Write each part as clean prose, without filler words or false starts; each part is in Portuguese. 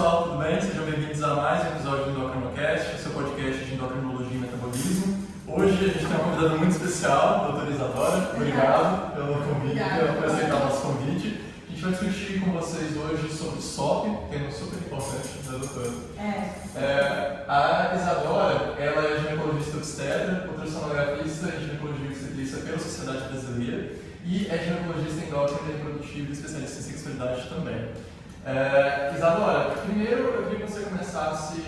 pessoal, tudo bem? Sejam bem-vindos a mais um episódio do Endocrinocast, o seu podcast de endocrinologia e metabolismo. Hoje a gente tem uma convidada muito especial, a doutora Isadora. Obrigado pelo convite, por aceitar o nosso convite. A gente vai discutir com vocês hoje sobre SOP, tema super importante da doutora. A Isadora, ela é ginecologista obstetra, ultrassonografista e ginecologia obstetrícia pela Sociedade Brasileira e é ginecologista endócrina e reprodutiva e especialista em sexualidade também. Isadora, primeiro eu queria que você começasse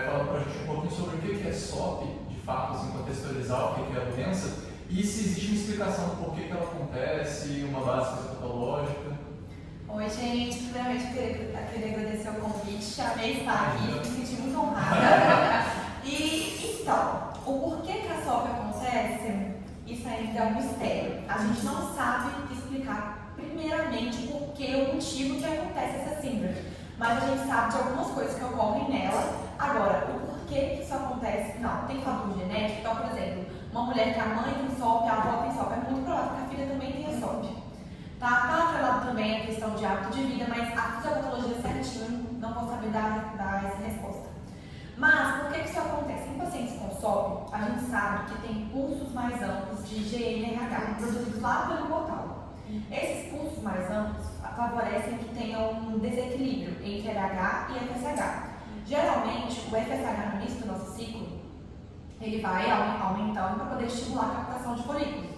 falando para a gente um pouquinho sobre o que é SOP, de fato, assim, contextualizar o que é a doença e se existe uma explicação do porquê que ela acontece, uma base fisiopatológica. Oi, gente. Primeiramente, eu queria agradecer o convite, amei estar aqui, me senti muito honrada. Então, o porquê que a SOP acontece, isso ainda é um mistério. A gente não sabe explicar primeiramente por que o motivo que acontece essa síndrome, mas a gente sabe de algumas coisas que ocorrem nela. Agora, o porquê que isso acontece, não, tem fator genético. Então, por exemplo, uma mulher que a mãe tem SOP, a avó tem SOP, é muito provável que a filha também tenha SOP. Tá atrelado também a questão de hábito de vida, mas a fisiopatologia certinho não vou saber dar essa resposta. Mas, por que isso acontece? Em pacientes com SOP, a gente sabe que tem pulsos mais amplos de GNRH, produzidos lá pelo portal. Esses pulsos mais amplos favorecem que tenha um desequilíbrio entre LH e FSH. Geralmente, o FSH no início do nosso ciclo, ele vai aumentando para poder estimular a captação de folículos.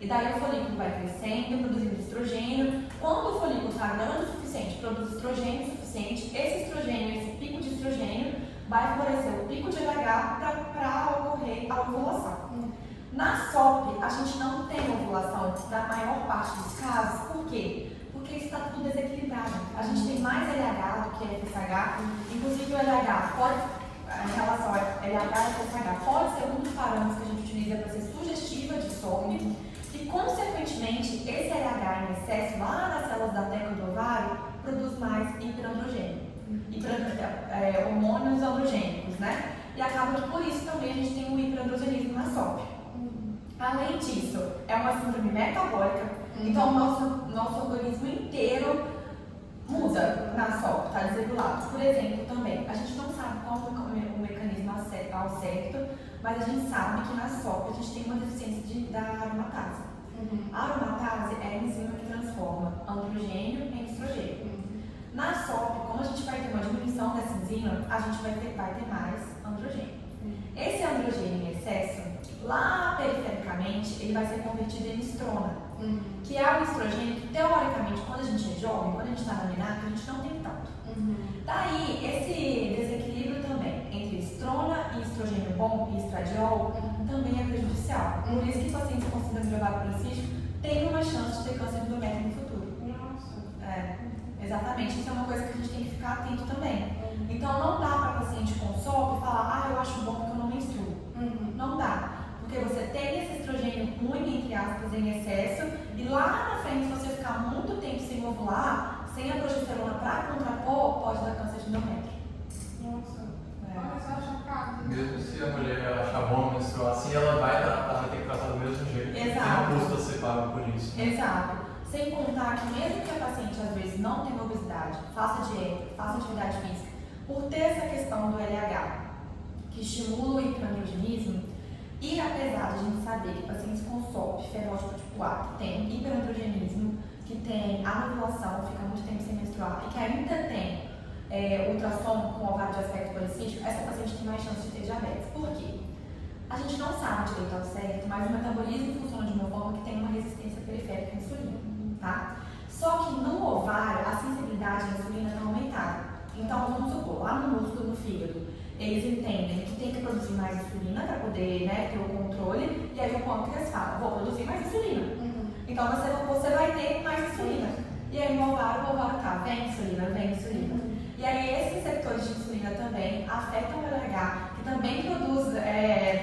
E daí o folículo vai crescendo, produzindo estrogênio. Quando o folículo está grande o suficiente, produz estrogênio suficiente, esse estrogênio, esse pico de estrogênio, vai favorecer o pico de LH para ocorrer a ovulação. Na SOP, a gente não tem ovulação na maior parte dos casos. Por quê? Porque está tudo desequilibrado. A gente tem mais LH do que FSH. Inclusive o LH pode, em relação ao LH e FSH, pode ser um dos parâmetros que a gente utiliza para ser sugestiva de SOP. E, consequentemente, esse LH em excesso lá nas células da teca do ovário produz mais hiperandrogênio. Hormônios androgênicos, né? E acaba que por isso também a gente tem o hiperandrogenismo na SOP. Além disso, é uma síndrome metabólica, então o nosso organismo inteiro muda na SOP, está desregulado. Por exemplo, também, a gente não sabe qual é o mecanismo ao certo, mas a gente sabe que na SOP a gente tem uma deficiência da aromatase. A aromatase é a enzima que transforma androgênio em estrogênio. Na SOP, como a gente vai ter uma diminuição dessa enzima, a gente vai ter mais androgênio. Esse androgênio em excesso, lá perifericamente, ele vai ser convertido em estrona, que é o estrogênio que, teoricamente, quando a gente é jovem, quando a gente está na menarca, a gente não tem tanto. Daí, esse desequilíbrio também entre estrona e estrogênio bom e estradiol também é prejudicial. Por isso que pacientes com síndrome de ovário policístico têm uma chance de ter câncer de endométrio no futuro. Exatamente, isso é uma coisa que a gente tem que ficar atento também. Então não dá para paciente com SOP falar, eu acho bom porque eu não menstruo. Não dá, porque você tem esse estrogênio ruim, entre aspas, em excesso, e lá na frente, se você ficar muito tempo sem ovular, sem a progesterona para contrapor, pode dar câncer de endométrio. Mesmo se a mulher achar bom menstruar assim, ela vai ter que tratar do mesmo jeito. Exato. Tem um custo a ser pago por isso. Exato. Sem contar que mesmo que a paciente às vezes não tenha obesidade, faça dieta, faça atividade física, por ter essa questão do LH, que estimula o hiperandrogenismo, e apesar de a gente saber que pacientes com SOP, fenótipo tipo A, que tem hiperandrogenismo, que tem anovulação, fica muito tempo sem menstruar, e que ainda tem ultrassom com ovário de aspecto policístico, essa paciente tem mais chance de ter diabetes. Por quê? A gente não sabe direito ao certo, mas o metabolismo funciona de uma forma que tem uma resistência periférica à insulina, tá? Só que no ovário, a sensibilidade à insulina está aumentada. Então, vamos supor, lá no músculo, no fígado, eles entendem que tem que produzir mais insulina para poder, ter o controle, e aí o pâncreas fala, vou produzir mais insulina. Então, você vai ter mais insulina. E aí no ovário, o ovário tá, vem insulina. E aí esses receptores de insulina também afetam o LH, que também produz,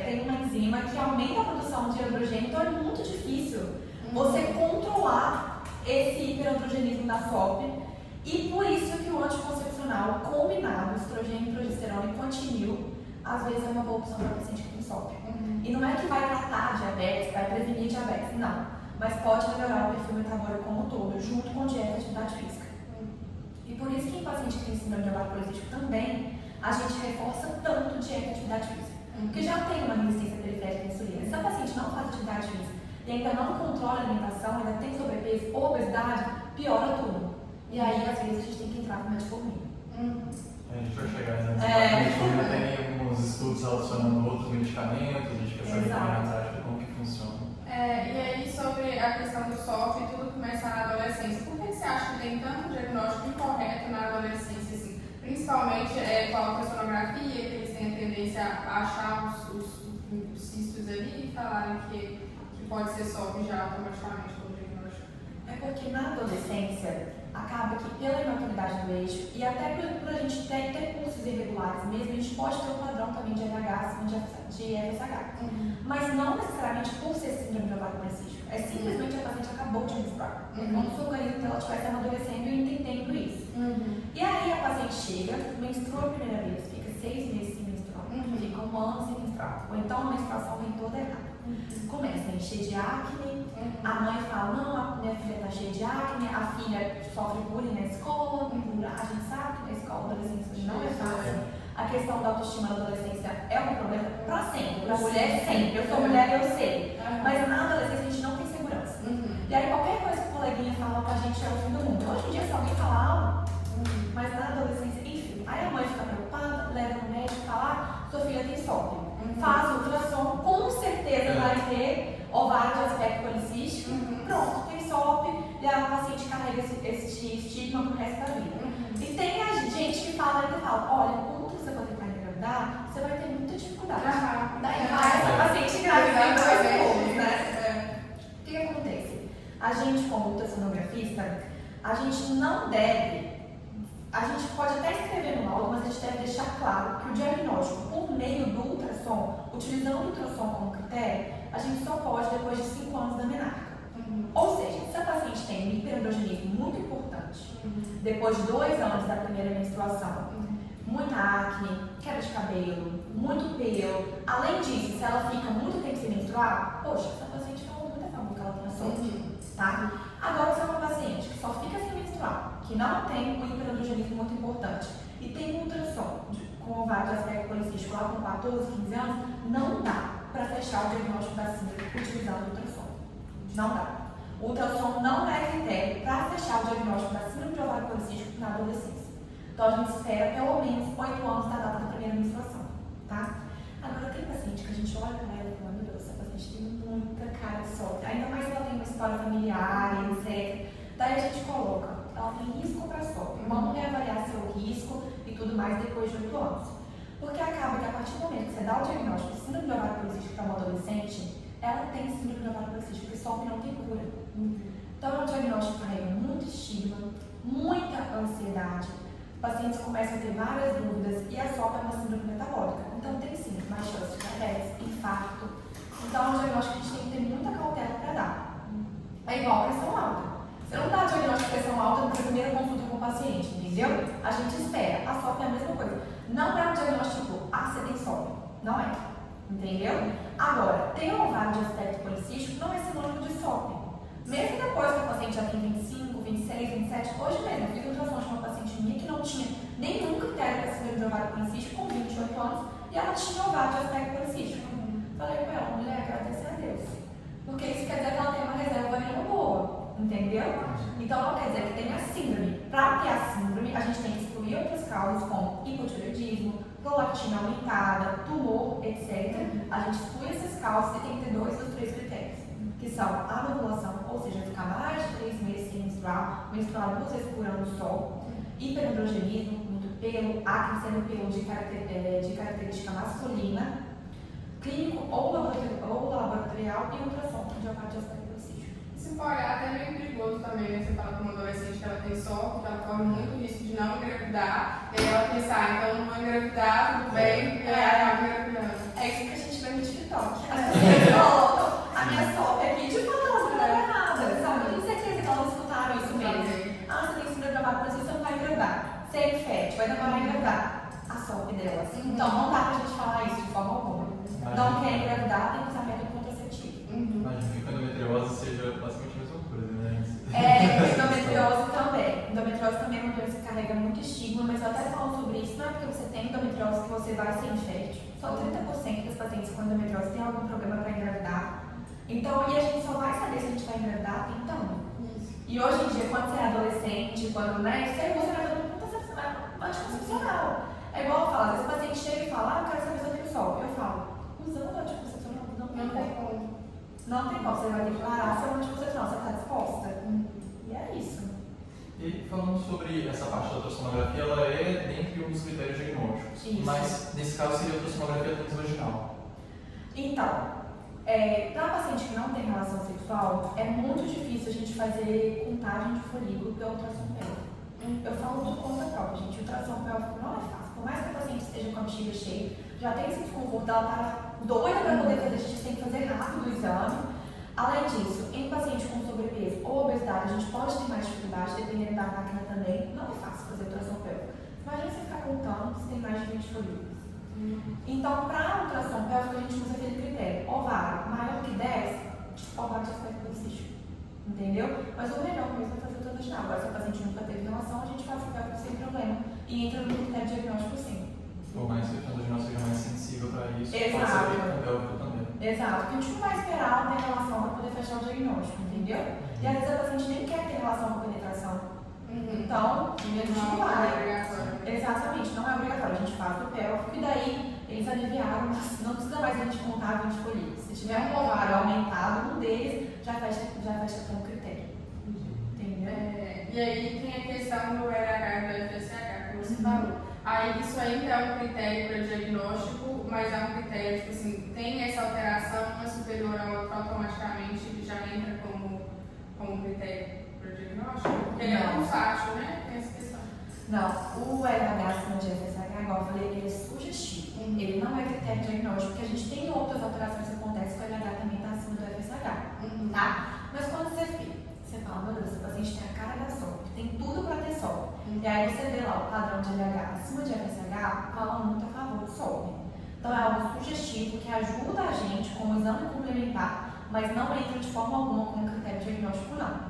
tem uma enzima que aumenta a produção de androgênio, então é muito difícil você controlar esse hiperandrogenismo da SOP. E por isso que o anticoncepcional combinado, estrogênio, progesterona e quantinil, às vezes é uma boa opção para paciente que tem SOP. E não é que vai tratar diabetes, vai prevenir diabetes, não. Mas pode melhorar o perfil metabólico como um todo, junto com dieta e atividade física. E por isso que em paciente que tem síndrome de ovário policístico também, a gente reforça tanto dieta e atividade física. Porque já tem uma resistência periférica à insulina. Se a paciente não faz atividade física e ainda não controla a alimentação, ainda tem sobrepeso ou obesidade, piora tudo. E aí, às vezes, a gente tem que entrar com metformina. A gente vai chegar nessa metformina, tem alguns estudos relacionando outros medicamentos, a gente quer saber também na prática como que funciona. E aí, sobre a questão do SOP, tudo começa na adolescência. Por que você acha que tem tanto diagnóstico incorreto na adolescência? Assim? Principalmente com a ultrassonografia, que eles têm a tendência a achar os cistos ali e falarem que pode ser SOP já automaticamente como diagnóstico. É porque na adolescência, acaba que pela imaturidade do eixo e até por a gente ter pulsos irregulares mesmo, a gente pode ter um padrão também de LH acima de FSH. Mas não necessariamente por ser síndrome de ovário policístico. É simplesmente a paciente acabou de menstruar. É como se o organismo dela estivesse amadurecendo e entendendo isso. E aí a paciente chega, menstrua a primeira vez, fica 6 meses sem menstruar, fica 1 ano sem menstruar. Ou então a menstruação vem toda errada. Começa a encher de acne, a mãe fala, não, a minha filha está cheia de acne, a filha sofre bullying na escola, a gente sabe que na escola a adolescência não é fácil. A questão da autoestima da adolescência é um problema para sempre, para a mulher sempre. Eu sou mulher e eu sei. Mas na adolescência a gente não tem segurança. E aí qualquer coisa que o coleguinha fala pra gente é o fim do mundo. Hoje em dia se alguém falar algo, mas na adolescência, enfim. Aí a mãe fica preocupada, leva no médico e fala, sua filha tem SOP. Faz ultrassom, com certeza vai ter ovário de aspecto policístico. Pronto, tem SOP e a paciente carrega esse estigma pro resto da vida. E tem a gente que fala, ainda fala, olha, quando você for tentar engravidar, você vai ter muita dificuldade. Daí vai essa paciente engravida em 2 pulos, né? O que acontece? A gente, como ultrassonografista, a gente não deve, a gente pode até escrever no laudo, mas a gente deve deixar claro que o diagnóstico por meio do ultrassom, utilizando o ultrassom como critério, a gente só pode depois de 5 anos da menarca. Ou seja, se a paciente tem um hiperandrogenismo muito importante, depois de 2 anos da primeira menstruação, muita acne, queda de cabelo, muito pelo, além disso, se ela fica muito tempo sem menstruar, poxa, essa paciente falou muito a favor que ela tenha SOP, tá? Agora, se é uma paciente que só fica sem menstruar, que não tem um hiperandrogenismo muito importante e tem um ultrassom com ovário de aspecto policístico lá com 14, 15 anos, não dá para fechar o diagnóstico da síndrome utilizando o ultrassom. Não dá. O ultrassom não é critério para fechar o diagnóstico da síndrome de ovário policístico na adolescência. Então a gente espera pelo menos 8 anos da data da primeira menstruação, tá? Agora tem paciente que a gente olha para ela e fala, meu Deus, essa paciente tem muita cara de SOP, ainda mais se ela tem uma história familiar, etc. Daí a gente coloca, ela tem risco para SOP. Vamos reavaliar seu risco e tudo mais depois de 8 anos. Porque acaba que a partir do momento que você dá o diagnóstico de síndrome de ovário policístico para uma adolescente, ela tem síndrome de ovário policístico, porque SOP não tem cura. Então é um diagnóstico que carrega muito estigma, muita ansiedade, pacientes começam a ter várias dúvidas e a SOP é uma síndrome metabólica. Então tem sim mais chance de diabetes, infarto. Então é um diagnóstico que a gente tem que ter muita cautela para dar. É igual a pressão alta. Você não dá diagnóstico de pressão alta na primeira consulta com o paciente, entendeu? A gente espera. A SOP é a mesma coisa. Não é um diagnóstico, você tem SOP. Não é. Entendeu? Agora, ter um ovário de aspecto policístico não é sinônimo de SOP. Mesmo depois que o paciente já tem 25, 26, 27, hoje mesmo, eu fiz um ultrassom de uma paciente minha que não tinha nenhum critério para síndrome de ovário policístico com 28 anos e ela tinha ovário de aspecto policístico. Falei com ela, mulher, agradecer a Deus. Porque isso quer dizer que ela tem uma reserva ovariana boa, entendeu? Então não quer dizer que tem a síndrome. Para ter a síndrome, a gente tem que excluir outras causas como hipotireoidismo, prolactina aumentada, tumor, etc. A gente exclui essas causas e tem que ter 2 dos 3 critérios, que são a anovulação, ou seja, ficar mais de 3 meses sem menstruar 2 vezes por ano só, hiperandrogenismo, muito pelo, acne sendo pelo de característica masculina, clínico ou laboratorial e ultrassom de ovário de aspecto policístico. Se for olhar, até meio perigoso também, né? Você fala com uma adolescente que ela tem SOP, que ela corre muito risco de não engravidar, e aí ela pensa, então não vou engravidar, tudo bem, e aí ela acaba engravidando. É isso que a gente vê no TikTok. As pessoas colocam a minha SOP aqui de fato, elas não estão erradas, sabe? Eu tenho certeza que elas escutaram isso mesmo. Ah, você tem síndrome de ovário policístico, você não vai engravidar. Você é infértil, ainda não vai engravidar. A SOP delas. Então não dá pra gente falar isso de forma alguma. Não quer engravidar, tem que usar método contraceptivo. Imagina que a endometriose seja basicamente a mesma coisa, né? Endometriose também. Endometriose também é uma doença que carrega carrega muito estigma, mas eu até falo sobre isso, não é porque você tem endometriose que você vai ser infértil. Só 30% das pacientes com endometriose têm algum problema para engravidar. Então, e a gente só vai saber se a gente vai engravidar tentando. E hoje em dia, quando você é adolescente, quando, né, você usa anticoncepcional. É igual eu falo, às vezes o paciente chega e fala, eu quero saber se eu tenho sol. Eu falo, usando anticoncepcional, não tem como. Não tem como, você vai declarar seu anticoncepcional, você está disposta. E é isso. E falando sobre essa parte da ultrassonografia, ela é dentre um dos critérios diagnósticos. Isso. Mas nesse caso seria a ultrassonografia transvaginal. Então, para paciente que não tem relação sexual, é muito difícil a gente fazer contagem de folículo pelo ultrassom pélvico. Eu falo por conta própria, gente. O ultrassom pélvico não é fácil. Por mais que a paciente esteja com a bexiga cheia, já tem esse desconforto, ela tá doida para poder fazer, a gente tem que fazer rápido o exame. Além disso, em paciente com sobrepeso ou obesidade, a gente pode ter mais dificuldade, dependendo da máquina também. Não é fácil fazer ultrassom pélvico. Imagina você ficar contando se tem mais de 20 folículos. Então, para ultrassom pélvico, a gente usa aquele critério. Ovário maior que 10, ovário de aspecto policístico. Entendeu? Mas o melhor mesmo é fazer o transvaginal. Agora, se a paciente nunca teve relação, a gente faz o pélvico sem problema. E entra no critério diagnóstico sim. Por mais que o transvaginal seja mais sensível para isso, Exato. pode ser feito com o pélvico também. Exato, porque a gente não vai esperar ela ter relação para poder fechar o diagnóstico, entendeu? E às vezes a paciente nem quer ter relação com penetração. Então, a gente não vai. Exatamente, não é obrigatório. A gente faz o pélvico e daí eles aliviaram, mas não precisa mais a gente contar 20 folículos. Se tiver um ovário aumentado, um deles já fecha com critério. Entendeu? E aí tem a questão do RH e do FSH, que você falou. Aí isso ainda é um critério para diagnóstico, mas é um critério, tipo assim, tem essa alteração, uma superior a outra automaticamente, que já entra como critério para diagnóstico? Porque ele é muito fácil, né? Tem essa questão. Não, o RH acima de FSH, igual eu falei, ele é sugestivo. Ele não é critério diagnóstico, porque a gente tem outras alterações que acontecem com o RH também está acima do FSH, tá? Mas quando você vê, você fala, meu Deus, esse paciente tem a cara da SOP, tem tudo para ter SOP. E aí você vê lá o padrão de LH acima de FSH, fala muito a favor do SOP. Então é algo sugestivo que ajuda a gente como exame complementar, mas não entra de forma alguma como critério diagnóstico, não.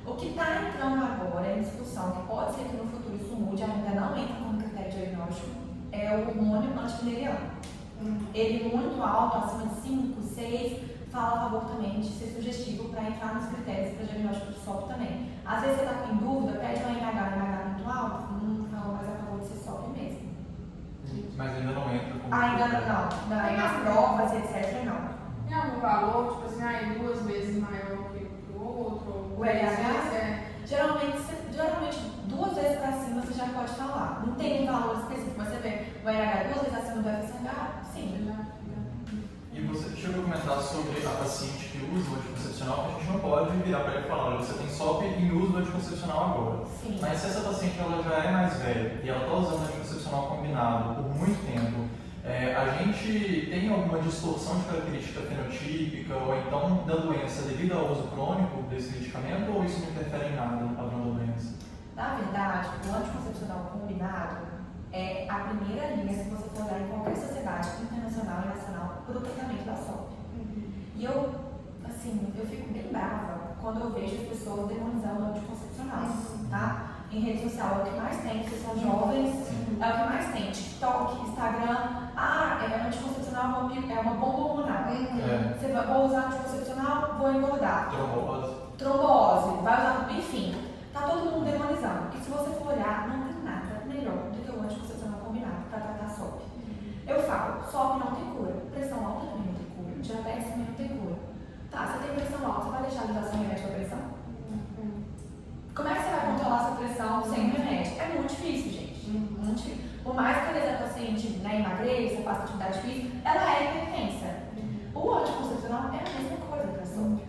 O que está entrando agora em discussão, que pode ser que no futuro isso mude, ainda não entra como critério diagnóstico, é o hormônio antimileriano. Ele muito alto, acima de 5, 6, fala a favor também de ser sugestivo para entrar nos critérios para diagnóstico de SOP também. Às vezes você está com dúvida, pede uma NH muito alto, fala mais a favor de ser SOP mesmo. Mas ainda não entra como. Ainda não. Nas provas, etc. não. Tem algum valor, tipo assim, 2 vezes maior que o outro? O RH? Geralmente 2 vezes para cima você já pode falar. Não tem um valor específico. Você vê o RH 2 vezes acima do FSH, sim. E você chegou a comentar sobre a paciente que usa o anticoncepcional, que a gente não pode virar para ele e falar, olha, você tem SOP e usa o anticoncepcional agora. Sim. Mas se essa paciente ela já é mais velha e ela está usando anticoncepcional combinado por muito tempo, a gente tem alguma distorção de característica fenotípica ou então da doença devido ao uso crônico desse medicamento ou isso não interfere em nada no padrão da doença? Na verdade, o anticoncepcional combinado é a primeira linha, se você for olhar em qualquer sociedade internacional e nacional, para o tratamento da SOP. E eu fico bem brava quando eu vejo as pessoas demonizando o anticoncepcional, tá? Em rede social é o que mais tem, vocês são jovens, é o que mais tem. TikTok, Instagram, anticoncepcional é uma bomba hormonal. Você vai usar anticoncepcional, vou engordar. Trombose, vai usar, enfim, tá todo mundo demonizando. E se você for olhar, não tem nada melhor do que o anticoncepcional combinado para tratar SOP. Eu falo, SOP não tem cura, pressão alta também não tem cura, diabetes também não tem cura. Tá, você tem pressão alta, você vai deixar de usar seu remédio para pressão? Como é que você vai controlar sua pressão sem remédio? É muito difícil, gente. Muito difícil. Por mais que às vezes a paciente emagreça, faça atividade física, ela é hipertensa. O anticoncepcional é a mesma coisa para a SOP.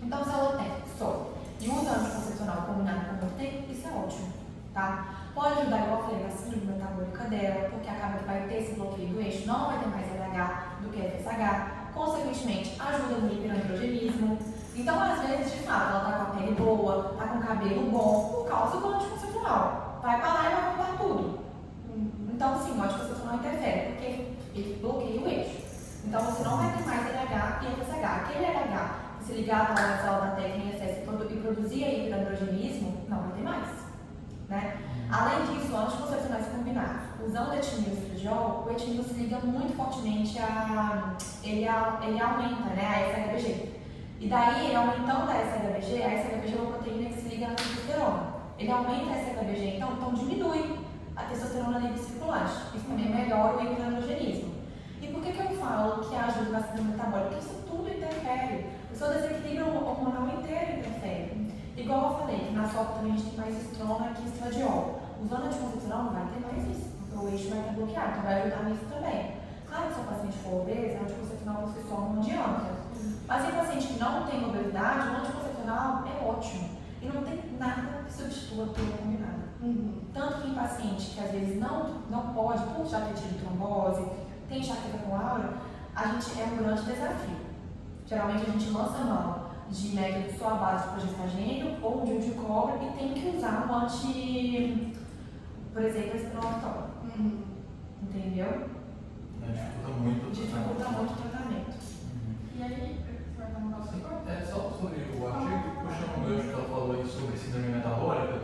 Então, se ela tem SOP e usa anticoncepcional combinado por muito tempo, isso é ótimo, tá? Pode ajudar, igual eu falei, na síndrome metabólica dela, porque acaba que vai ter esse bloqueio do eixo, não vai ter mais LH do que FSH. Consequentemente, ajuda no hiperandrogenismo. Então, às vezes, de fato, ela tá com a pele boa, tá com o cabelo bom, por causa do anticoncepcional. Vai pra lá e vai mudar tudo. Então, sim, o anticoncepcional interfere, porque ele bloqueia o eixo. Então, você não vai ter mais LH e FSH. Aquele LH que se ligava lá na célula da técnica em excesso e produzia hiperandrogenismo, não vai ter mais. né? Além disso, anticoncepcionais combinados, usando etileno e estradiol, o etileno se liga muito fortemente ele aumenta, né, a SHBG. E daí, ele aumentando a SHBG é uma proteína que se liga na testosterona. Ele aumenta a SHBG, então diminui a testosterona livre circulante. Isso também melhora o hiperandrogenismo. E por que eu falo que ajuda na síndrome metabólica? Porque isso tudo interfere. O seu desequilíbrio hormonal inteiro interfere. Igual eu falei, que na SOP também a gente tem mais estrona que estradiol. Usando anticoncepcional não vai ter mais isso, porque o eixo vai estar bloqueado, então vai ajudar nisso também. Claro que se o paciente for obeso, o anticoncepcional por si só não adianta. Mas em paciente que não tem obesidade, o anticoncepcional é ótimo. E não tem nada que substitua a pílula combinada. Tanto que em paciente que às vezes não pode, por já ter tido trombose, tem enxaqueca com aura, a gente é um grande desafio. Geralmente a gente lança a mão de método só à base de progestagênio ou de cobre e tem que usar um por exemplo, espironolactona. Entendeu? Dificulta muito o tratamento. E aí, você vai dar uma pausa? Só sobre o artigo, puxando um gancho que ela falou aí sobre síndrome metabólica,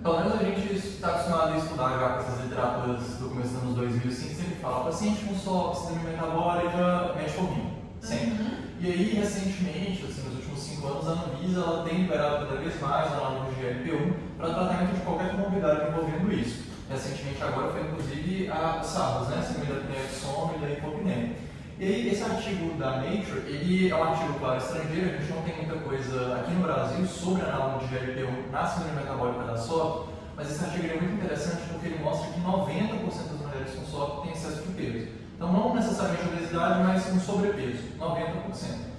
pelo menos a gente está acostumado a estudar já com essas literaturas do começo dos anos 2000, assim, sempre fala, paciente com só síndrome metabólica, metformina, sempre. E aí, recentemente, assim, nos últimos 5 anos, a Anvisa ela tem liberado cada vez mais análogos de GLP-1 para tratamento de qualquer comorbidade envolvendo isso. Recentemente, agora, foi inclusive a SARS, né, síndrome da apneia de sono e da hipopneia. E aí, esse artigo da Nature, ele é um artigo, claro, estrangeiro, a gente não tem muita coisa aqui no Brasil sobre análogo de GLP-1 na síndrome metabólica da SOP, mas esse artigo é muito interessante porque ele mostra que 90% das mulheres com SOP têm excesso de peso. Então, não necessariamente obesidade, mas um sobrepeso, 90%.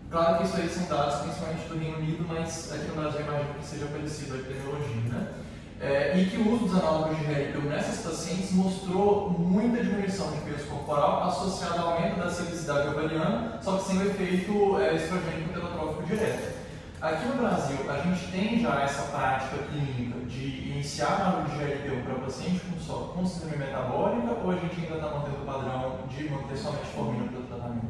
Claro que isso aí são dados principalmente do Reino Unido, mas aqui no Brasil eu imagino que seja parecido a epidemiologia, né? E que o uso dos análogos de GLP-1 nessas pacientes mostrou muita diminuição de peso corporal associada ao aumento da celicidade ovariana, só que sem o efeito estrogênico teratrófico direto. Aqui no Brasil, a gente tem já essa prática clínica de iniciar análogo de GLP-1 para paciente com síndrome metabólica, ou a gente ainda está mantendo o padrão de manter somente formina para o tratamento?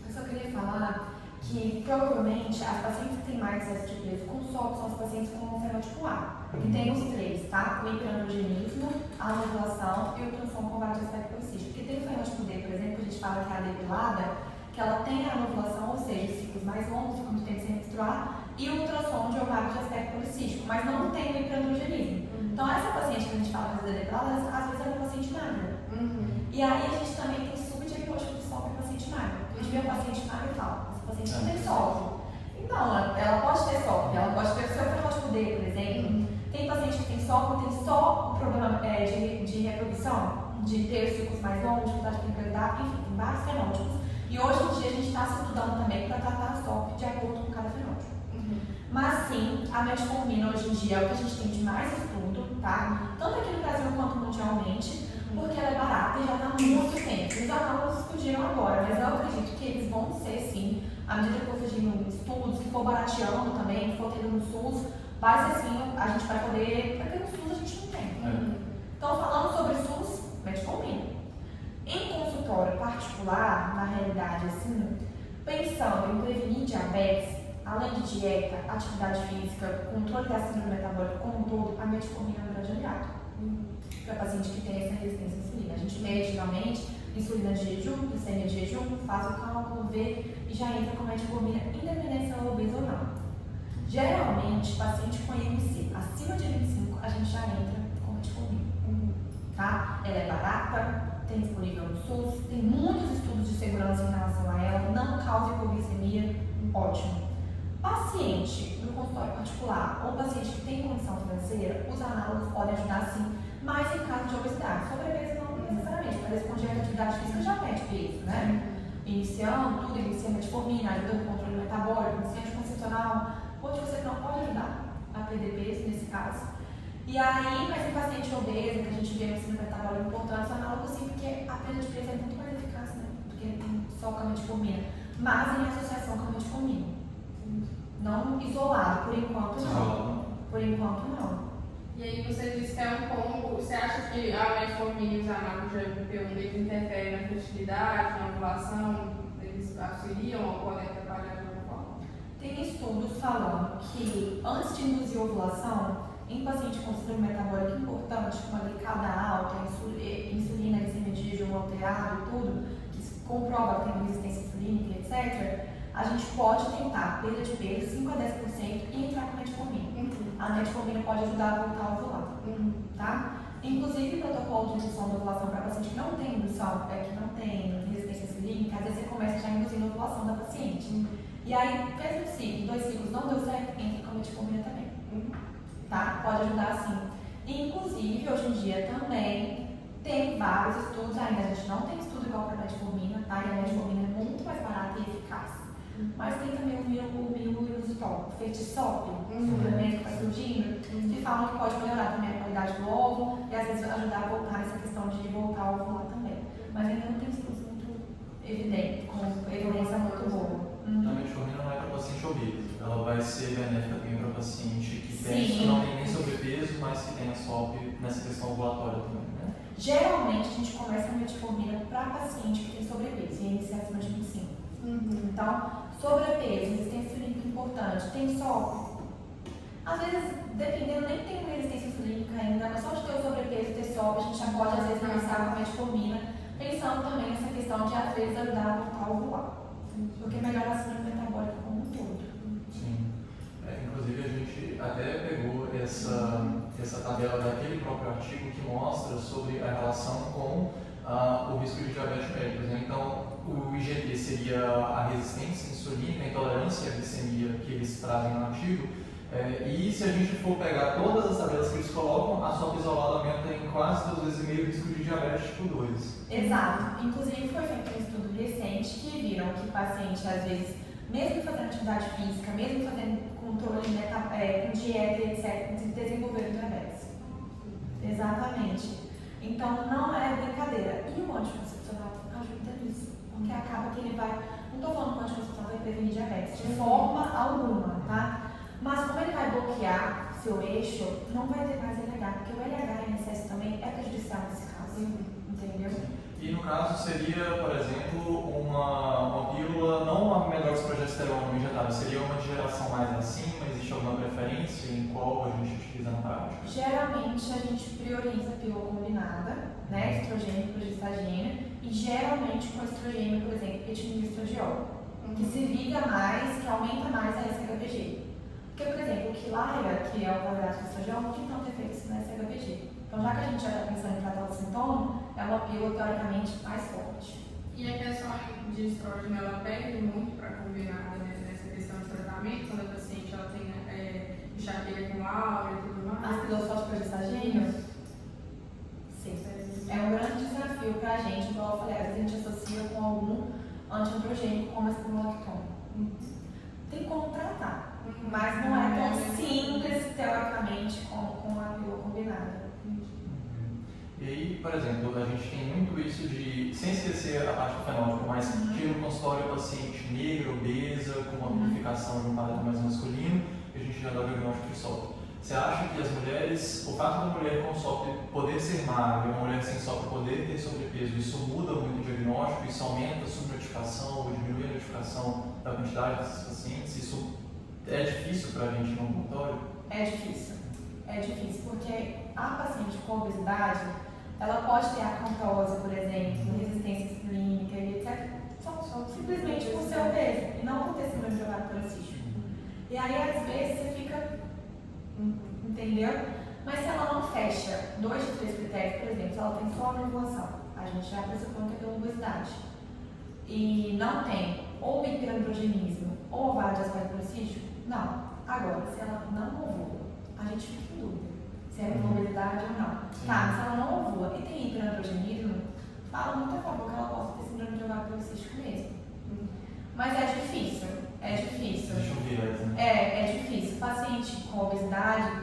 Eu só queria falar que provavelmente as pacientes que têm mais excesso de peso com SOP são as pacientes com fenótipo A, que tem os três, tá? O hiperandrogenismo, a anovulação e o transtorno com vários aspectos policísticos. Porque tem o fenótipo D, por exemplo, a gente fala que é a depilada, que ela tem a anovulação, ou seja, ciclos mais longos, fica muito tempo sem menstruar, e o transtorno de ovário de aspecto policístico, mas não tem o hiperandrogenismo. Então, essa paciente que a gente fala que é depilada, às vezes é uma paciente magra. E aí a gente também tem subdiagnóstico de SOP em paciente magra. A gente vê um paciente magra e fala, essa paciente não tem SOP. Então, ela pode ter SOP, ela pode ter o seu fenótipo D, por exemplo. Tem paciente que tem SOP, tem só o problema de reprodução, de ter ciclos mais longos, dificuldade de engravidar, enfim, tem vários fenótipos. E hoje em dia a gente está se estudando também para tratar a SOP de acordo com cada fenótipo. Mas sim, a metformina hoje em dia é o que a gente tem de mais estudo, tá? Tanto aqui no Brasil quanto mundialmente, porque ela é barata e já está há muito tempo. Os análogos explodiram agora, mas eu acredito que eles vão ser sim, à medida que for surgindo estudos, que for barateando também, que for tendo no SUS, vai ser sim, a gente vai poder, porque no SUS a gente não tem. Então, falando sobre SUS, metformina. Em consultório particular, na realidade, assim, pensando em prevenir diabetes, além de dieta, atividade física, controle da síndrome metabólica como um todo, a metformina é um grande aliado para paciente que tem essa resistência à insulina. A gente mede geralmente insulina de jejum, glicemia de jejum, faz o cálculo, vê e já entra com metformina, independente se ela é obesa ou não. Geralmente, paciente com IMC acima de 25, a gente já entra com metformina. Tá? Ela é barata, tem disponível no SUS, tem muitos estudos de segurança em relação a ela, não causa hipoglicemia, ótimo. Paciente no consultório particular ou paciente que tem condição financeira, os análogos podem ajudar sim, mas em caso de obesidade. Sobrepeso não necessariamente, mas com dieta de atividade física já pede peso, né? Iniciando tudo, inicia metformina, ajuda no controle metabólico, inicia anticoncepcional, não pode ajudar a perder peso nesse caso. E aí, mas em paciente obeso, que a gente vê no síndrome metabólico importante, o análogo sim, porque a perda de peso é muito mais eficaz, né? Do que só com a metformina, mas em associação com a metformina. Não isolado, por enquanto não. Por enquanto não. E aí você disse que é um combo, você acha que a metformina e os análogos de GLP-1 eles interferem na fertilidade, na ovulação, eles auxiliam ou podem atrapalhar de alguma forma? Tem estudos falando que antes de induzir a ovulação, em paciente com síndrome metabólica importante, com uma glicada alta, insulina, glicemia de jejum alterado e tudo, que se comprova que tem resistência insulínica, etc., a gente pode tentar perda de peso 5 a 10% e entrar com metformina. A metformina pode ajudar a voltar a ovular, tá? Inclusive, o protocolo de indução da ovulação para paciente que não tem indução, que não tem resistência insulínica, às vezes você começa já induzindo a ovulação da paciente. E aí, fez um ciclo, 2 ciclos, não deu certo, entra com metformina também. Tá? Pode ajudar sim. Inclusive, hoje em dia também tem vários estudos, ainda a gente não tem estudo igual para a metformina, tá? E a metformina é muito mais barata e eficaz. Mas tem também o milurositol, feitiçop, suplemento que está surgindo, que falam que pode melhorar também a qualidade do ovo e às vezes ajudar a voltar nessa questão de voltar ao ovular também. Mas ainda não tem estudos muito evidentes, com evidência muito boa. A metformina não é para paciente obeso, ela vai ser benéfica também para paciente que Sim. não tem nem sobrepeso, mas que tem a SOP nessa questão ovulatória também, né? Geralmente a gente começa a metformina para paciente que tem sobrepeso e índice acima de 25. Então, sobrepeso, resistência insulínica importante, tem SOP. Às vezes, dependendo, nem tem resistência insulínica ainda, mas só de ter o sobrepeso e ter SOP, a gente já pode às vezes começar com a metformina, pensando também nessa questão de às vezes ajudar a voltar a ovular. Porque melhora a síndrome metabólica como um todo. Sim. Inclusive a gente até pegou essa tabela daquele próprio artigo que mostra sobre a relação com o risco de diabetes mellitus, né? Então, o IgG seria a resistência insulínica, a intolerância à glicemia que eles trazem no artigo. E se a gente for pegar todas as tabelas que eles colocam, a SOP isolada aumenta em quase 2 vezes e meio o risco de diabetes tipo 2. Exato. Inclusive foi feito um estudo recente que viram que paciente, às vezes, mesmo fazendo atividade física, mesmo fazendo controle com dieta e etc., desenvolveram diabetes. Exatamente. Então não é brincadeira. E o anticoncepcional ajuda nisso. Porque acaba que ele vai. Não estou falando que o anticoncepcional vai prevenir diabetes de forma alguma, tá? Mas como ele vai bloquear seu eixo, não vai ter mais LH, porque o LH em excesso também é prejudicial nesse caso, entendeu? E no caso seria, por exemplo, uma pílula, não a menor progesterona injetável, seria uma de geração mais acima, existe alguma preferência em qual a gente utiliza na prática? Geralmente a gente prioriza a pílula combinada, né, estrogênio e progestagênio, e geralmente com estrogênio, por exemplo, etilenistrodiol, que se liga mais, que aumenta mais a SHBG. Porque, por exemplo, o Quilaira, que é o quadrado de estradiol, não tem tanto efeito na SHBG. Então, já que a gente já está pensando em tratar o sintoma, é uma pílula teoricamente mais forte. E a questão de estrógeno, ela perde muito para combinar, né, nessa questão de tratamento, quando a paciente ela tem enxaqueca com áurea e tudo mais? As pílulas fortes progestagênio? Sim. É um grande desafio para a gente, igual eu falei, às vezes a gente associa com algum antiandrogênico como a espumolactona. Tem como tratar. Mas não é tão simples, teoricamente, com a pílula combinada. E aí, por exemplo, a gente tem muito isso de, sem esquecer a parte do fenótipo, mas que no consultório o paciente negra, obesa, com uma purificação de um padrão mais masculino, e a gente já dá o diagnóstico de SOP. Você acha que as mulheres, o fato da mulher com SOP poder ser magra, uma mulher sem SOP poder ter sobrepeso, isso muda muito o diagnóstico, isso aumenta a subnotificação ou diminui a notificação da quantidade desses pacientes? Isso é difícil para a gente no ambulatório? É difícil, porque a paciente com obesidade, ela pode ter acantose, por exemplo, resistência insulínica e etc., só simplesmente por ser obesa, e não por ter síndrome de ovário policístico. E aí, às vezes, você fica, entendeu? Mas se ela não fecha 2 de 3 critérios, por exemplo, se ela tem só a ovulação, a gente já pressupõe que é pela obesidade, e não tem ou hiperandrogenismo ou ovário de aspecto policístico, não. Agora, se ela não ovula, a gente fica em dúvida se é uma obesidade ou não. Sim. Tá, se ela não ovula e tem hiperandrogenismo, fala muito a favor que ela possa ter síndrome de ovário policístico mesmo. Mas é difícil. Existe um viés, né? É difícil. Paciente com obesidade,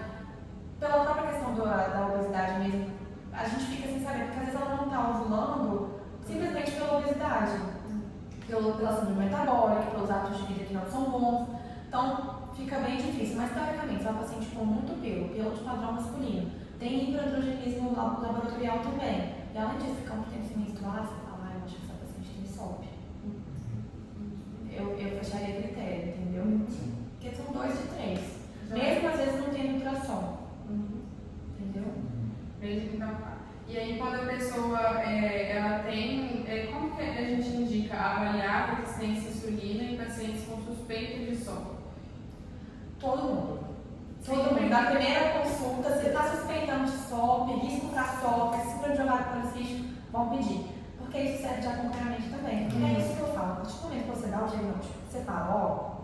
pela própria questão da obesidade mesmo, a gente fica sem saber, porque às vezes ela não está ovulando simplesmente pela obesidade, pela síndrome metabólica, pelos hábitos de vida que não são bons. Então, fica bem difícil. Mas, teoricamente, se é uma paciente com muito pelo de padrão masculino, tem hiperandrogenismo laboratorial também, e além disso, fica muito tempo sem menstruar, você fala, eu acho que essa paciente tem SOP. Eu fecharia critério, entendeu? Sim. Porque são 2 de 3. Mesmo às vezes não tem ultrassom. Então, tá. E aí, quando a pessoa ela tem, como que a gente indica avaliar a resistência à insulina em pacientes com suspeita de SOP? Todo mundo. Todo mundo. Da primeira consulta, você está suspeitando de SOP, risco para SOP, síndrome de ovário policístico, vão pedir. Porque isso serve de acompanhamento também. Porque é isso que eu falo. A partir do momento que você dá o diagnóstico, você fala, ó,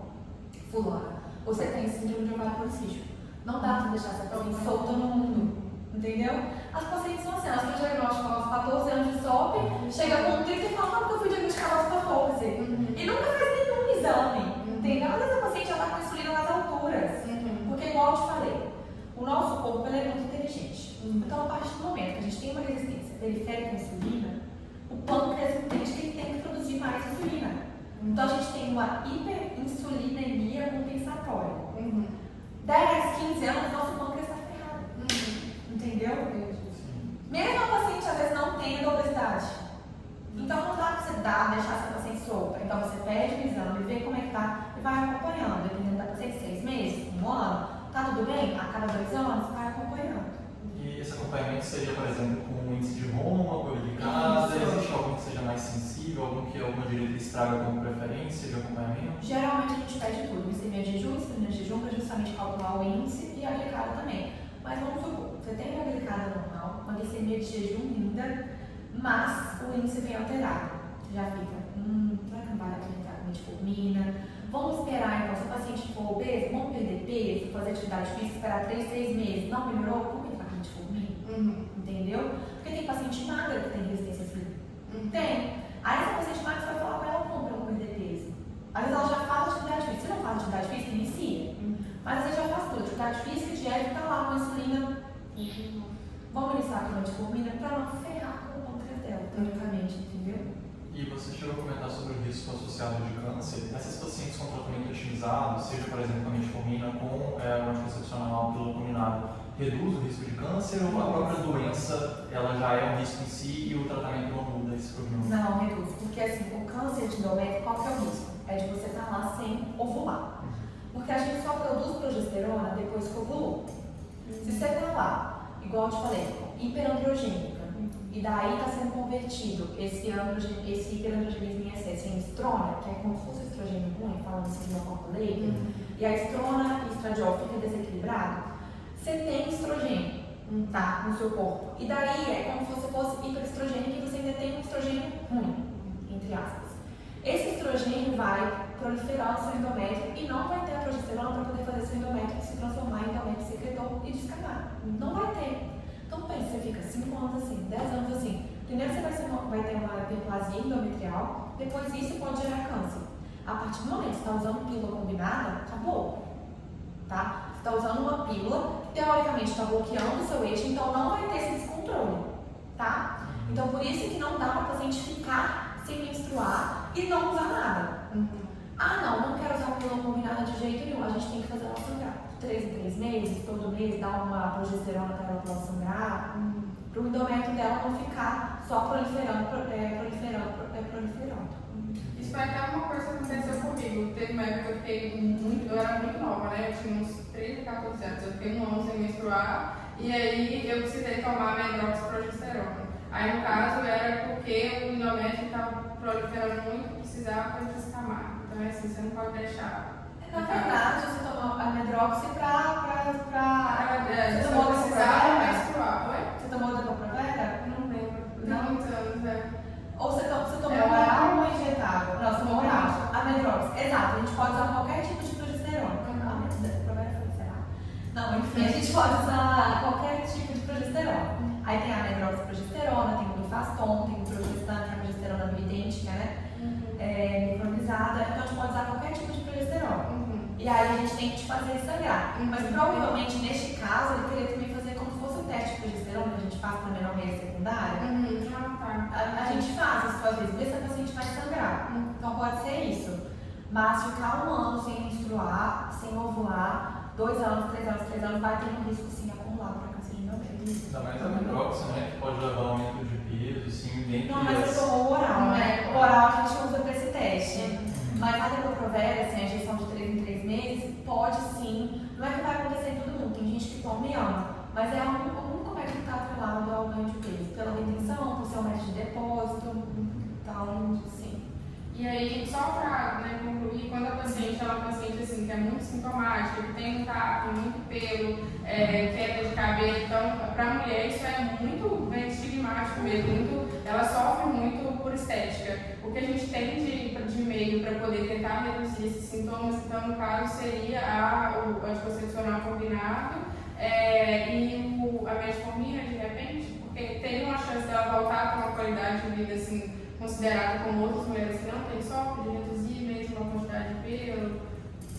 fulana, você tem síndrome de ovário policístico. Não dá para deixar essa paciente solta no mundo. Entendeu? As pacientes são assim, elas têm diagnóstico aos 14 anos de SOP, chega com 30 e fala, não, porque eu fui diagnosticada aos 14. E nunca fez nenhum exame. Entendeu? Às vezes a paciente já está com insulina nas alturas. Porque, igual eu te falei, o nosso corpo ele é muito inteligente. Então, a partir do momento que a gente tem uma resistência periférica à insulina, o pâncreas entende que ele tem que produzir mais insulina. Então, a gente tem uma hiperinsulinemia compensatória. 10, 15 anos, nosso pâncreas está ferrado. Entendeu? Mesmo a paciente, às vezes, não tendo obesidade. Então, não dá para você deixar essa paciente solta. Então, você pede o exame, vê como é que tá e vai acompanhando. Dependendo da paciente, 6 meses, 1 ano, tá tudo bem? A cada 2 anos, vai acompanhando. E esse acompanhamento seria, por exemplo, com um índice de Roma, coisa de casa? Existe algum que seja mais sensível, algum que alguma diretriz traga como preferência de acompanhamento? Geralmente, a gente pede tudo. Glicemia de jejum, para justamente calcular o índice e a glicada também. Mas vamos supor, você tem uma glicada normal, uma glicemia de jejum linda, mas o índice vem alterado. Você já fica, será que não vai dar para entrar com metformina? Vamos esperar, então, se o paciente for obeso, vamos perder peso, fazer atividade física, esperar 3 meses, não melhorou, vamos entrar com metformina? Entendeu? Porque tem paciente magra que tem resistência à insulina. Tem. Aí essa paciente magra, você vai falar para ela como para não perder peso. Às vezes ela já faz atividade física. Se não faz atividade física, inicia. Mas às vezes já faz tudo. Atividade física, dieta, tá lá com a insulina. Vamos iniciar com a metformina para não ferrar com o pâncreas dela, teoricamente, entendeu? E você chegou a comentar sobre o risco associado de câncer. Essas pacientes com tratamento otimizado, seja, por exemplo, com a metformina com o anticoncepcional pelo combinado, reduz o risco de câncer ou a própria doença ela já é um risco em si e o tratamento não muda esse prognóstico? Não, reduz. Porque assim, o câncer de endométrio, qual que é o risco? É de você estar lá sem ovular. Porque a gente só produz progesterona depois que ovulou. Se você está lá, igual eu te falei, hiperandrogênica, e daí está sendo convertido esse hiperandrogenismo em excesso em estrona, que é como se fosse estrogênio ruim, falando assim de uma forma leiga, e a estrona e estradiol fica desequilibrado, você tem estrogênio, tá, no seu corpo. E daí é como se você fosse hiperestrogênico e você ainda tem um estrogênio ruim, entre aspas. Esse estrogênio vai proliferar no seu endométrio e não vai ter a progesterona para poder fazer seu endométrio se transformar em endométrio secretor e descamar. Não vai ter. Então pensa, você fica 5 anos assim, 10 anos assim. Primeiro você vai ter uma hiperplasia endometrial, depois isso pode gerar câncer. A partir do momento que você está usando pílula combinada, acabou. Tá? Você está usando uma pílula que teoricamente está bloqueando o seu eixo, então não vai ter esse descontrole. Tá? Então por isso que não dá para a paciente ficar sem menstruar e não usar nada. Ah não quero usar pílula combinada de jeito nenhum, a gente tem que fazer ela sangrar. 3 em 3 meses, todo mês, dar uma progesterona para ela poder sangrar, para o endométrio dela não ficar só proliferando. Isso foi até uma coisa que aconteceu comigo. Teve uma época que eu era muito nova, né? Eu tinha uns 13, 14 anos, eu fiquei 1 ano sem menstruar e aí eu precisei tomar minha hidroxiprogesterona. Aí no caso era porque o endométrio estava proliferando muito e precisava descamar. Então é assim, você não pode deixar. Na verdade, você tomou a medroxy Você tomou não da precisava Provera? menstruar, oi? Você tomou da Provera? Não lembro. Não? Muitos anos, né? Ou você tomou oral ou injetável? Não, você tomou oral. A medroxy. Exato, a gente pode usar qualquer tipo de progesterona. A Provera foi encerrada. Não, enfim, a gente pode usar qualquer tipo de progesterona. Aí tem a medroxiprogesterona, tem o glifaston, tem o progestan, que é a progesterona bioidêntica, né? Micronizada. Então a gente pode usar qualquer tipo de progesterona. E aí a gente tem que te fazer sangrar. Mas provavelmente neste caso ele teria também fazer como se fosse um teste de progesterona que a gente faz para menorreia secundária. A gente faz isso às vezes, vê se a paciente vai sangrar. Então pode ser isso. Mas ficar 1 ano sem menstruar, sem ovular, 2 anos, 3 anos, vai ter um risco sim acumulado para câncer de endométrio. Ainda mais a medroxy, né? Que pode levar a aumento de peso, sim, bem que não, mas você tomou oral, né? O oral a gente usa para esse teste. Mas a Depo-Provera, assim, a injeção de 3 em 3 meses, pode sim. Não é que vai acontecer em todo mundo. Tem gente que toma e ama. Mas é o único método que está atrelado ao ganho de peso, pela retenção, por ser um método de depósito, então, sim. E aí, só para concluir, quando a paciente ela é uma paciente assim, que é muito sintomática, que tem um tato, muito pelo, queda de cabelo, então, para a mulher isso é muito estigmático mesmo, ela sofre muito por estética. O que a gente tem de meio para poder tentar reduzir esses sintomas, então, no caso, seria o anticoncepcional combinado e a metformina, de repente, porque tem uma chance dela voltar com uma qualidade de vida assim, considerada como outras mulheres que não têm sofre, de reduzir mesmo a quantidade de pelo.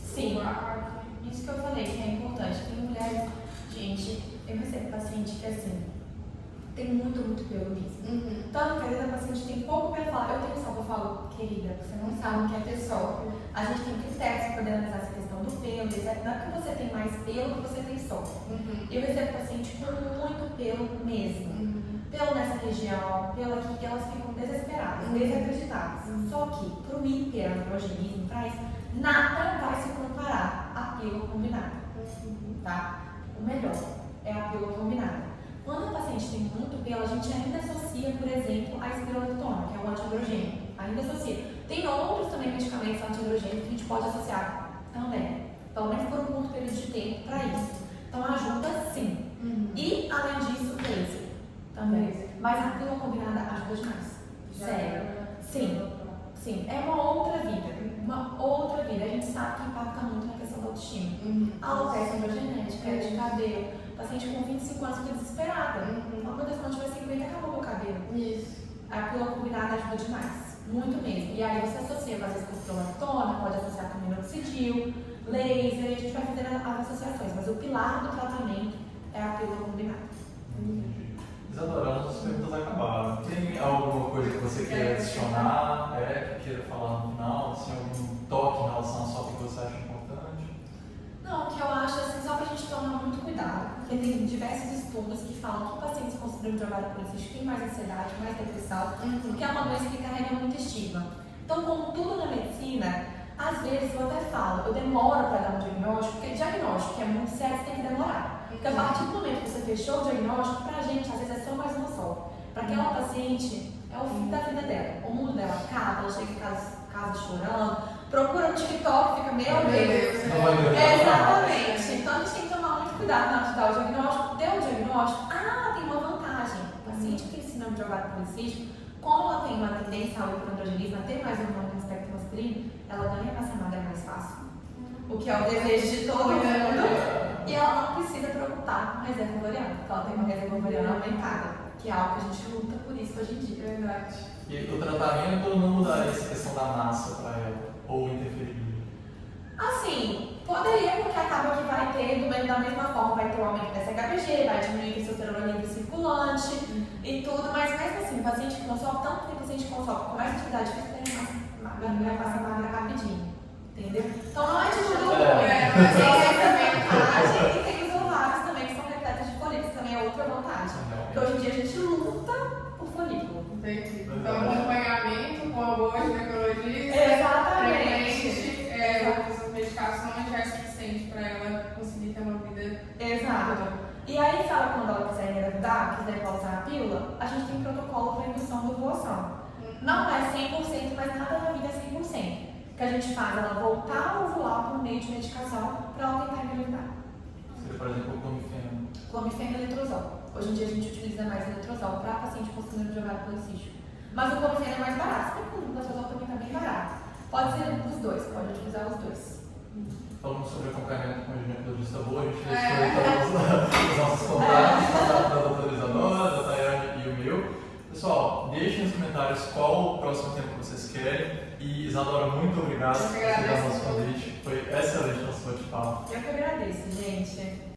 Sim, isso que eu falei, que é importante. Tem mulheres, gente, eu recebo paciente que assim, tem muito pelo mesmo. Tanto que às vezes a paciente tem pouco pelo, fala, eu tenho sol, eu falo, querida, você não sabe o que é ter sol. A gente tem critérios para poder analisar essa questão do pelo, não é que você tem mais pelo que você tem sol. Eu recebo paciente com muito pelo mesmo. Pelo nessa região, pelo aqui, que elas ficam desesperadas, desacreditadas. Só que, para o hiperandrogenismo, para isso, nada vai se comparar à pílula combinada. Tá? O melhor é a pílula combinada. Quando a paciente tem muito pelo, a gente ainda associa, por exemplo, a espironolactona, que é o antiandrogênio. Ainda associa. Tem outros também medicamentos antiandrogênicos que a gente pode associar também. Pelo menos por um curto período de tempo para isso. Então ajuda sim. E, além disso, laser também. Mas a pílula combinada ajuda demais. Sério. Sim. É uma outra vida. A gente sabe que impacta muito na questão da autoestima. Alopecia androgenética, de cabelo. Paciente com 25 anos fica desesperada. Meu Deus, quando tiver 50, acabou meu cabelo. Isso. A pílula combinada ajuda demais. Muito mesmo. E aí você associa, às vezes, com espironolactona, pode associar com minoxidil, laser, a gente vai fazer as associações. Mas o pilar do tratamento é a pílula combinada. Isadora, as nossas perguntas acabaram. Tem alguma coisa que você queira adicionar, que queira falar no final? Assim, algum toque em relação à sua que você acha importante? Não, o que eu acho assim, só pra gente tomar muito cuidado, porque tem diversos estudos que falam que pacientes com síndrome de ovário policístico têm mais ansiedade, mais depressão, porque é uma doença que carrega muito estigma. Então, como tudo na medicina, às vezes eu até falo, eu demoro para dar um diagnóstico, porque diagnóstico que é muito sério, você tem que demorar. Porque a partir do momento que você fechou o diagnóstico, pra gente, às vezes é só mais uma só. Para aquela paciente, é o fim da vida dela. O mundo dela acaba, ela chega em casa chorando, procura no TikTok, fica, meu Deus. Exatamente. Então a gente tem que tomar muito cuidado na hora de dar o diagnóstico. Deu o diagnóstico, tem uma vantagem. O paciente que tem síndrome de ovário policístico, como ela tem uma tendência ao hiperandrogenismo, a ter mais hormônio no espectro masculino, ela ganha massa magra mais fácil. O que é o desejo de todo mundo. E ela não precisa preocupar com reserva ovariana, porque ela tem uma reserva ovariana aumentada, que é algo que a gente luta por isso hoje em dia. Verdade. E o tratamento não mudaria essa questão da massa para ela? Ou interferiria? Assim, poderia, porque acaba que vai ter, da mesma forma, vai ter o aumento dessa HBG, vai diminuir a testosterona livre circulante e tudo, mas mesmo assim, o paciente que consome, tanto tem paciente que consome com mais atividade física, vai passar magra rapidinho. Entendeu? Então não é de tudo tem essa vantagem e tem os ovários também que são repletos de folículos, também é outra vantagem. Porque hoje em dia a gente luta por folículo. Entendi. Então, acompanhamento com a boa ginecologista, outras medicações já é suficiente para ela conseguir ter uma vida. Exato. E aí, sabe quando ela quiser engravidar, quiser pausar a pílula, a gente tem protocolo para indução da ovulação. Não é 100%, mas nada na vida é 100%. Que a gente faz ela voltar a ovular por meio de medicação para ela tentar engravidar. Seria, por exemplo, o clomifeno. Clomifeno e letrozol. Hoje em dia a gente utiliza mais letrozol para paciente com síndrome de ovário policístico. Mas o clomifeno é mais barato. O letrozol também está bem barato. Pode ser os dois, pode utilizar os dois. Falando sobre acompanhamento com o ginecologista boa, a gente deixou os nossos contatos, da doutora Isadora, da Tayane e o meu. Pessoal, deixem nos comentários qual o próximo tempo que vocês querem. E Isadora, muito obrigado por aceitar o nosso convite. Foi excelente nosso bate-papo. Eu que agradeço, gente.